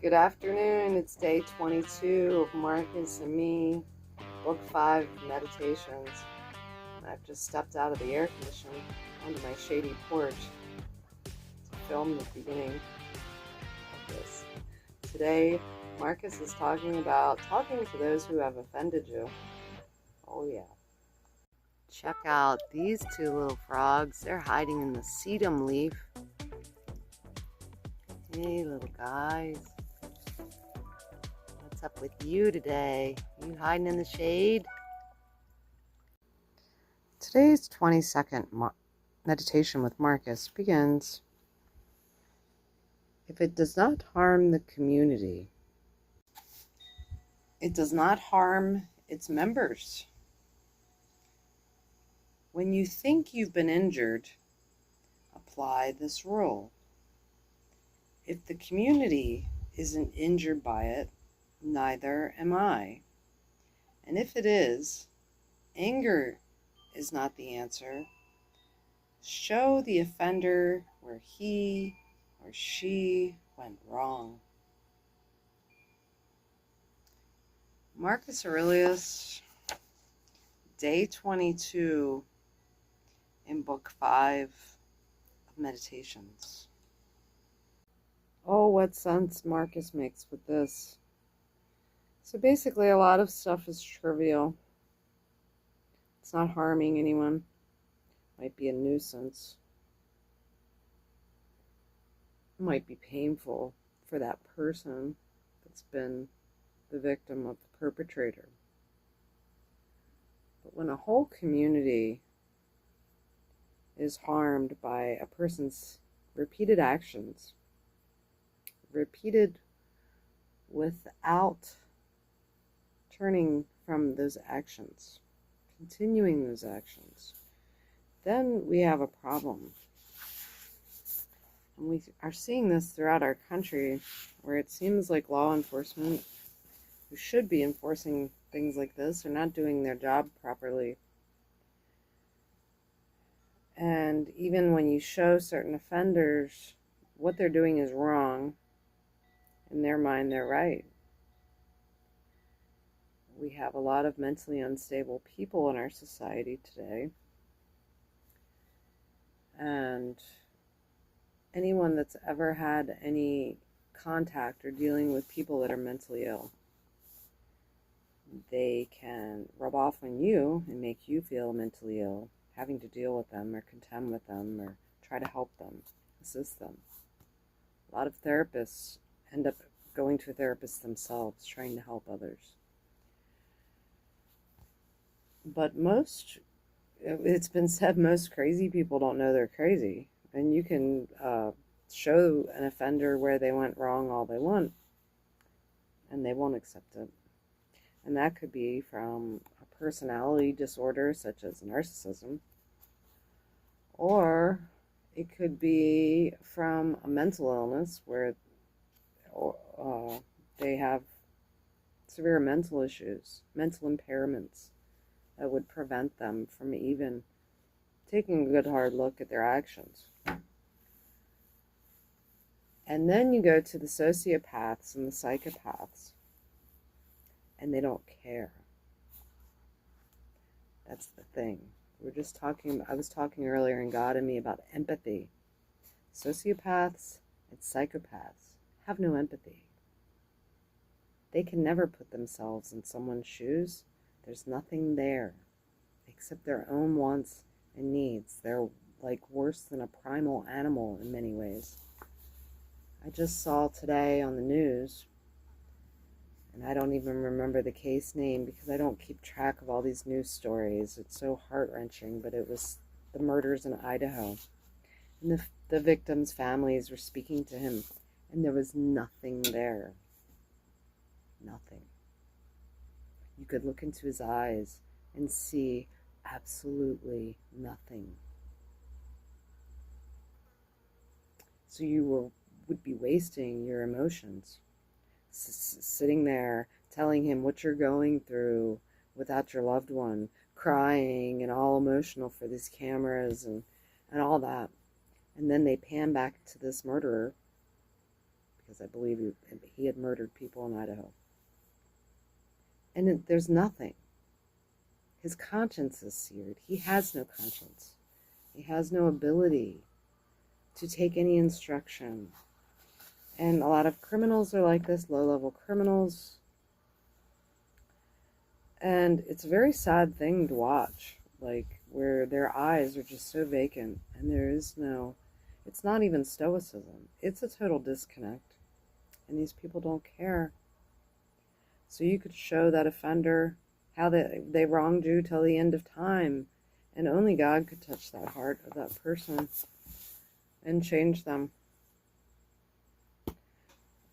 Good afternoon. It's day 22 of Marcus and me, book 5 Meditations. I've just stepped out of the air conditioning onto my shady porch to film the beginning of this. Today, Marcus is talking about talking to those who have offended you. Oh yeah. Check out these two little frogs. They're hiding in the sedum leaf. Hey little guys. What's up with you today? You hiding in the shade? Today's 22nd meditation with Marcus begins. If it does not harm the community, it does not harm its members. When you think you've been injured, apply this rule. If the community isn't injured by it, neither am I. And if it is, anger is not the answer. Show the offender where he or she went wrong. Marcus Aurelius, day 22 in book 5 of Meditations. Oh, what sense Marcus makes with this. So basically, a lot of stuff is trivial. It's not harming anyone. Might be a nuisance. It might be painful for that person that's been the victim of the perpetrator. But when a whole community is harmed by a person's repeated actions, repeated without turning from those actions, continuing those actions, then we have a problem. And we are seeing this throughout our country, where it seems like law enforcement, who should be enforcing things like this, are not doing their job properly. And even when you show certain offenders what they're doing is wrong, in their mind they're right. We have a lot of mentally unstable people in our society today. And anyone that's ever had any contact or dealing with people that are mentally ill, they can rub off on you and make you feel mentally ill, having to deal with them or contend with them or try to help them, assist them. A lot of therapists end up going to a therapist themselves, trying to help others. But it's been said, most crazy people don't know they're crazy. And you can show an offender where they went wrong all they want, and they won't accept it. And that could be from a personality disorder such as narcissism, or it could be from a mental illness where they have severe mental issues, mental impairments that would prevent them from even taking a good hard look at their actions. And then you go to the sociopaths and the psychopaths, and they don't care. That's the thing. I was talking earlier in God and Me about empathy. Sociopaths and psychopaths have no empathy. They can never put themselves in someone's shoes. There's nothing there except their own wants and needs. They're like worse than a primal animal in many ways. I just saw today on the news, and I don't even remember the case name because I don't keep track of all these news stories. It's so heart-wrenching, but it was the murders in Idaho. And the victims' families were speaking to him, and there was nothing there. Nothing. You could look into his eyes and see absolutely nothing. So you would be wasting your emotions, sitting there telling him what you're going through without your loved one, crying and all emotional for these cameras and all that. And then they pan back to this murderer because I believe he had murdered people in Idaho. And there's nothing. His conscience is seared. He has no conscience. He has no ability to take any instruction. And a lot of criminals are like this, low-level criminals. And it's a very sad thing to watch, like, where their eyes are just so vacant, and there is no, it's not even stoicism. It's a total disconnect. And these people don't care. So you could show that offender how they wronged you till the end of time, and only God could touch that heart of that person and change them.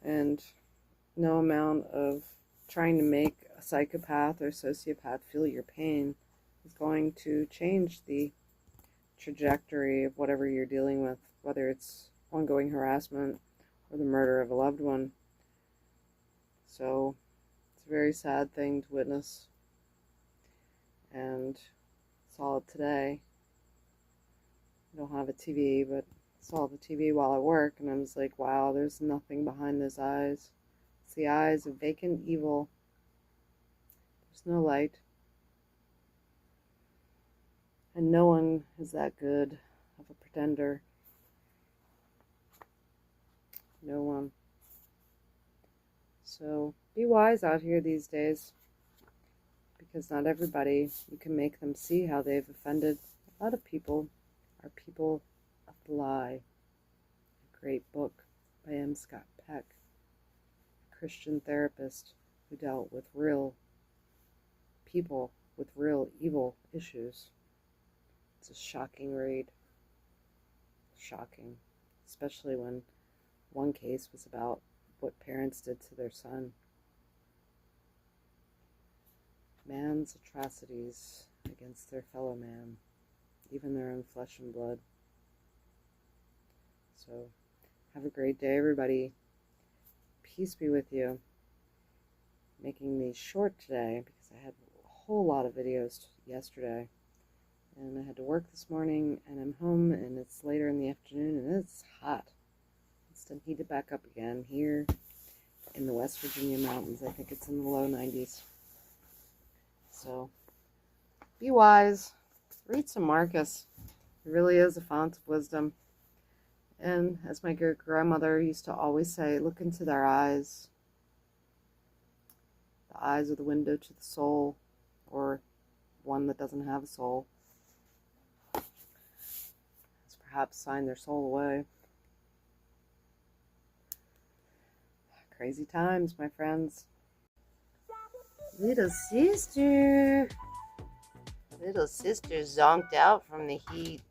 And no amount of trying to make a psychopath or sociopath feel your pain is going to change the trajectory of whatever you're dealing with, whether it's ongoing harassment or the murder of a loved one. So it's a very sad thing to witness. And saw it today. I don't have a TV, but saw the TV while I work, and I was like, wow, there's nothing behind those eyes. It's the eyes of vacant evil. There's no light. And no one is that good of a pretender. No one. So be wise out here these days, because not everybody, you can make them see how they've offended. A lot of people are people of the lie. A great book by M. Scott Peck, a Christian therapist who dealt with real people with real evil issues. It's a shocking read. Shocking. Especially when one case was about what parents did to their son. Man's atrocities against their fellow man, even their own flesh and blood. So, have a great day, everybody. Peace be with you. Making these short today because I had a whole lot of videos yesterday. And I had to work this morning, and I'm home, and it's later in the afternoon, and it's hot. It's done heated back up again here in the West Virginia mountains. I think it's in the low 90s. So, be wise. Read some Marcus. He really is a font of wisdom. And as my grandmother used to always say, look into their eyes. The eyes are the window to the soul, or one that doesn't have a soul. Has perhaps signed their soul away. Crazy times, my friends. Little sister zonked out from the heat.